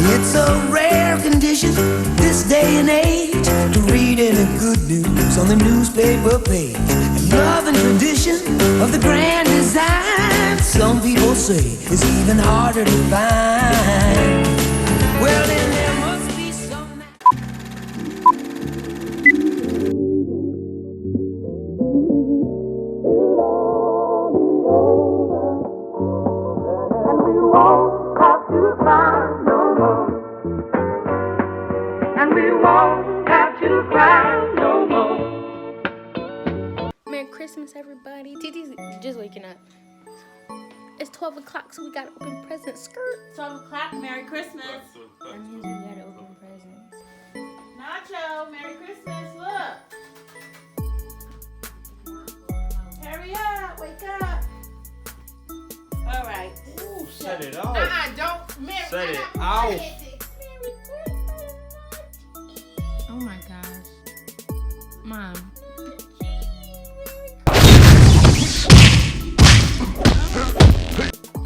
It's a rare condition this day and age to read any good news on the newspaper page. And love and tradition of the grand design, some people say, is even harder to find. Well, then there must be some. And we won't have to cry no more. And we won't have to cry no more. Merry Christmas, everybody. TT's just waking up. It's 12 o'clock, so we gotta open presents. Skirt. 12 o'clock, Merry Christmas. That means we gotta open presents. Nacho, Merry Christmas, look. Hurry up, wake up. All right. Ooh, set it off. Don't. Merry Set it Christmas. off. Merry Christmas. Oh my gosh. Mom.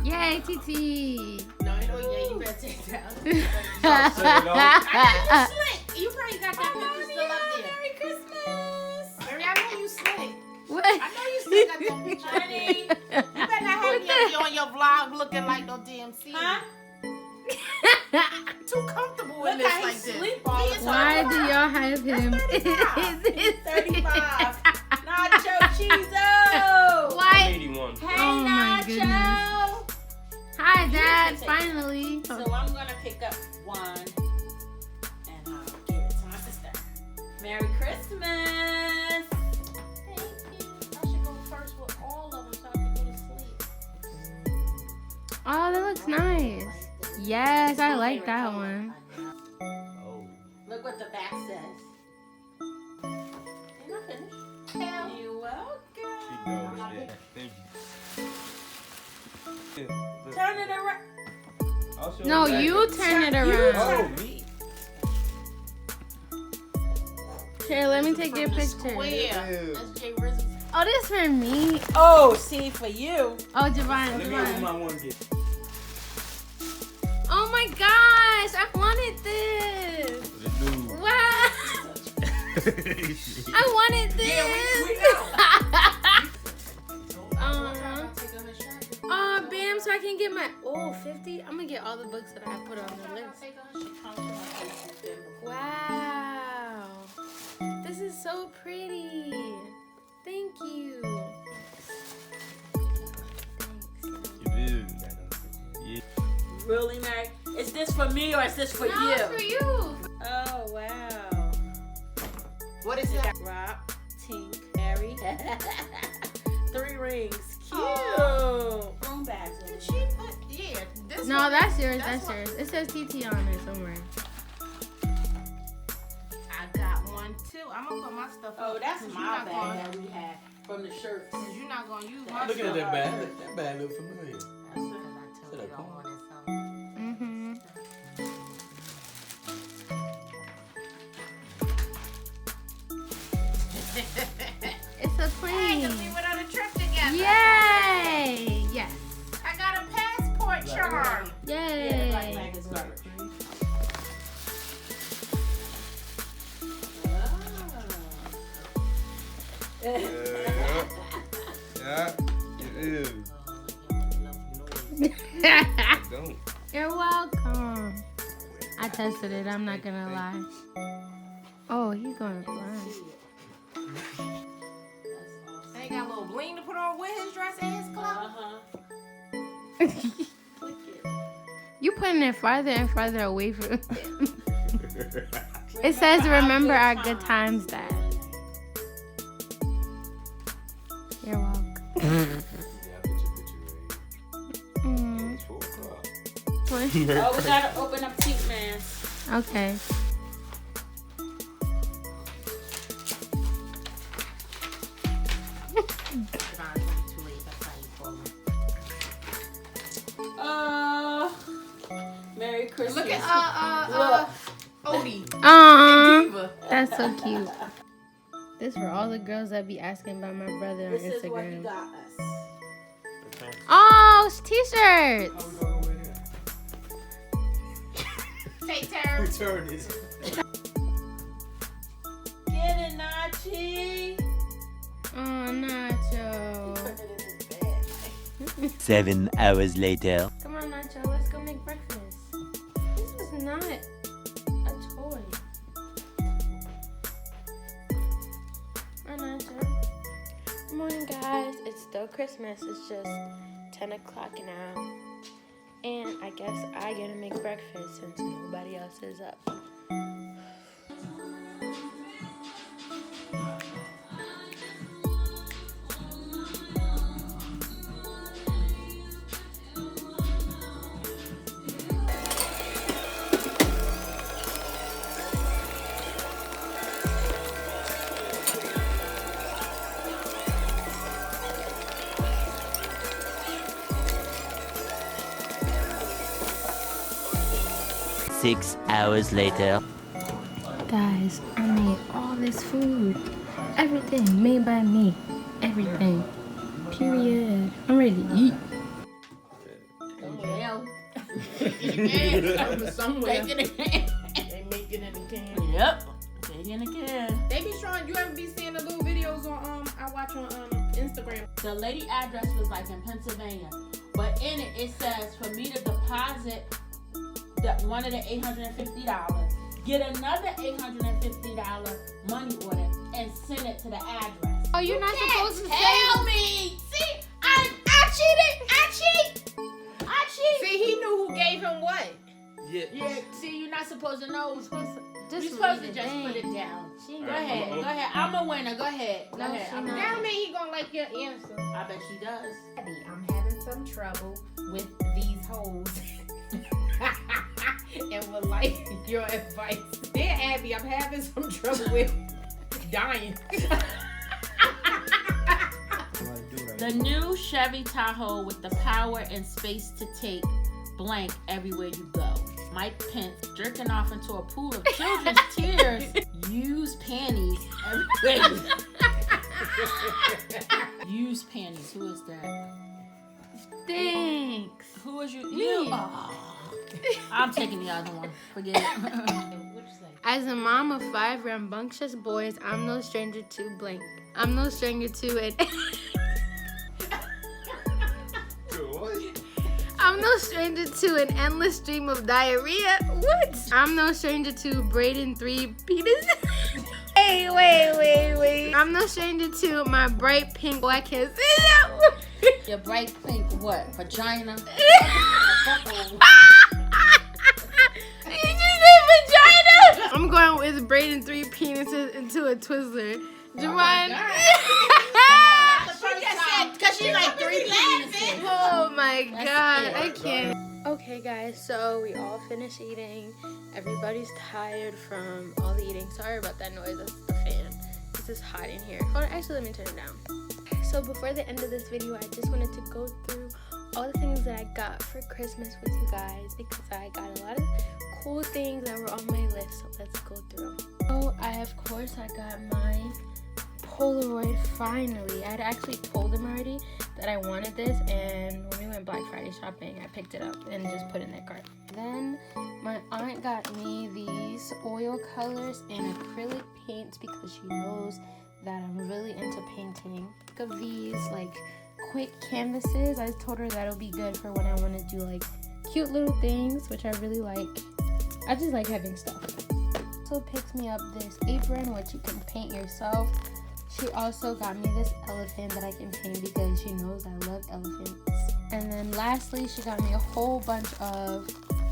Yay, TT. No, yeah, you better take that. Set it off. I know you slick. You probably got that picture still up there. Merry Christmas. Mary, I know you slick. What? I know you still got that picture. Honey, you better not have me on your vlog looking like no DMC. Huh? Too comfortable in this like this. Why do y'all have him? 35. Nacho Cheezo. Why? 81. Hey, Oh my Nacho. goodness. Hi, Dad. take it. Finally. So I'm gonna pick up one and I'll give it to my sister. Merry Christmas. Thank you. I should go first with all of them so I can get to sleep. Oh, that looks nice. Yes, I like that one. Oh. Look what the back says. You're not finished. You're welcome. She knows that. Thank you. Turn it around. I'll show No, back. you turn it You around. Oh, me. Here, let me take your From the picture. Square. Ew. That's Jay Rizzo's. Oh, this for me. Oh, see, for you. Oh, Javon, Let me open Javon. my one gift. Oh my gosh, I wanted this. The new. Wow. I wanted this. Oh, bam, so I can get my 50. I'm gonna get all the books that I put on the list. Wow. This is so pretty. Thank you. Yeah. Really, Mary? Is this for me or is this for No, you? it's for you. Oh, wow. What is that? Rock, Tink, Mary. 3 rings. Cute. Broom bags. Did she put, this No, one- that's yours. That's yours. It says TT on it somewhere. I got one too. I'm gonna put my stuff up. Oh, that's 'cause my you're not bag gonna- that we had from the shirts. Cause you're not gonna use my Looking at stuff. that bag. That bag look familiar. That's because I told you I wanted something. Mm-hmm. It's a Hey, plane. 'cause we went on a trip together. Yay! Yes. I got a passport charm. Yay! Like Maggie's garbage. Yeah. It is. Don't. You're welcome. I tested it. I'm not gonna lie. Oh, he's gonna fly. And he got a little bling to put on with his dress and his clothes. You putting it farther and farther away from him. It says, "Remember our good times, Dad." You're welcome. Mm. It's 4 o'clock. What? Oh, we gotta open up Tink Man. Okay. Merry Christmas. Look at Look. Odie. Aww. Diva. That's so cute. This This for all the girls that be asking about my brother on This is what he Instagram. got us. Oh, it's t-shirts. Take turn. Return this. Get it, Nachi. Oh, Nacho. Put it in his bag. 7 hours later. Come on, Nacho. Let's go make breakfast. This is not a toy. Hi, Nacho. Good morning, guys. It's still Christmas. It's just 10 o'clock now. And I guess I get to make breakfast since nobody else is up. 6 hours later. Guys, I made all this food. Everything made by me. Everything. Period. I'm ready to eat. Somewhere. Take it in. They make it in the can. Yep. Take it in the can. They be showing. You ever be seeing the little videos on I watch on Instagram. The lady address was like in Pennsylvania, but in it says for me to deposit one of the $850, get another $850 money order and send it to the address. Oh, you're not supposed to Tell me. See, I cheated. I cheat. See, he knew who gave him what. Yeah. See, you're not supposed to know. You're supposed to just read put it. it Dang. down. She Go not. ahead. Go ahead. I'm a winner. Go ahead. Go No, ahead. she I'm not. a That winner. mean he gonna like your answer. I bet she does. I'm having some trouble with these hoes. And would like your advice. Dear Abby, I'm having some trouble with dying. The new Chevy Tahoe with the power and space to take blank everywhere you go. Mike Pence jerking off into a pool of children's tears. Use panties everywhere. Use panties. Who is that? Thanks. Who is you? Me. You. Oh. I'm taking the other one. Forget it. As a mom of 5 rambunctious boys, I'm no stranger to blank. I'm no stranger to it. I'm no stranger to an endless stream of diarrhea. What? I'm no stranger to braiding 3 penises. Wait. I'm no stranger to my bright pink black hair. Your bright pink what? Vagina? You just said vagina. I'm going with braiding 3 penises into a Twizzler. Javon. She just said because she's like 3 penises. Oh my That's god, it. I can't. Okay guys, so we all finished eating. Everybody's tired from all the eating. Sorry about that noise, that's the fan. This is hot in here. Hold on, actually let me turn it down. So before the end of this video, I just wanted to go through all the things that I got for Christmas with you guys because I got a lot of cool things that were on my list, so let's go through them. So I got my Polaroid finally. I had actually told him already that I wanted this, and when we went Black Friday shopping, I picked it up and just put it in their cart. Then my aunt got me these oil colors and acrylic paints because she knows that I'm really into painting. Think of these like quick canvases. I told her that'll be good for when I want to do like cute little things, which I really like. I just like having stuff. Also picked me up this apron, which you can paint yourself. She also got me this elephant that I can paint because she knows I love elephants. And then lastly, she got me a whole bunch of,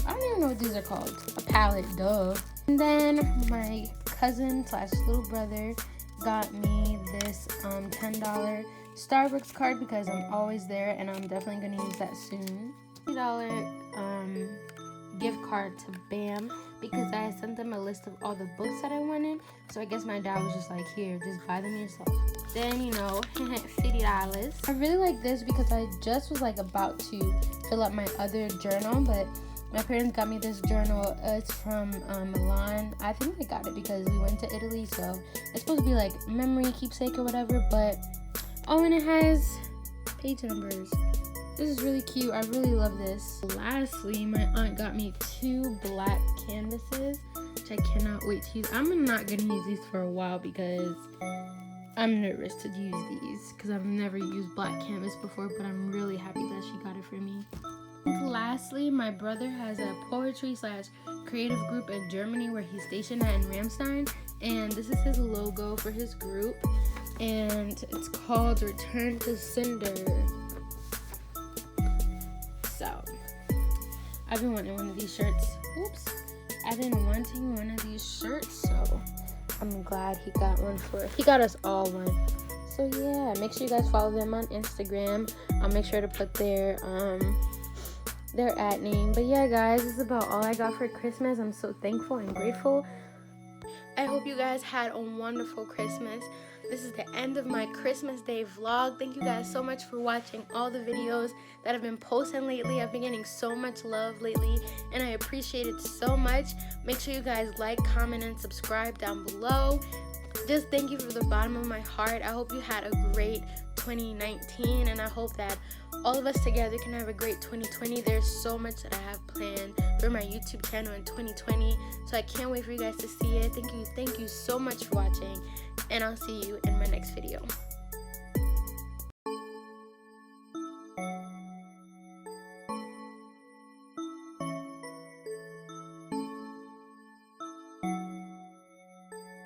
I don't even know what these are called. A palette, duh. And then my cousin / little brother got me this $10 Starbucks card because I'm always there and I'm definitely going to use that soon. $50 gift card to BAM because I sent them a list of all the books that I wanted. So I guess my dad was just like, here, just buy them yourself. Then, you know, $50. I really like this because I just was like about to fill up my other journal, but My parents got me this journal. It's from Milan. I think I got it because we went to Italy, so it's supposed to be like memory keepsake or whatever. But oh, and it has page numbers. This is really cute. I really love this. Lastly, my aunt got me 2 black canvases, which I cannot wait to use. I'm not gonna use these for a while because I'm nervous to use these because I've never used black canvas before, but I'm really happy that she got it for me. Lastly, my brother has a poetry/creative group in Germany where he's stationed at in Ramstein, and this is his logo for his group, and it's called Return to Cinder. So, I've been wanting one of these shirts. Oops. I've been wanting one of these shirts, so I'm glad he got one he got us all one. So yeah, make sure you guys follow them on Instagram. I'll make sure to put their at name. But yeah, guys, this is about all I got for Christmas. I'm so thankful and grateful. I hope you guys had a wonderful Christmas. This is the end of my Christmas Day vlog. Thank you guys so much for watching all the videos that I've been posting lately. I've been getting so much love lately, and I appreciate it so much. Make sure you guys like, comment, and subscribe down below. Just thank you from the bottom of my heart. I hope you had a great 2019, and I hope that all of us together can have a great 2020. There's so much that I have planned for my YouTube channel in 2020, so I can't wait for you guys to see it. Thank you so much for watching, and I'll see you in my next video.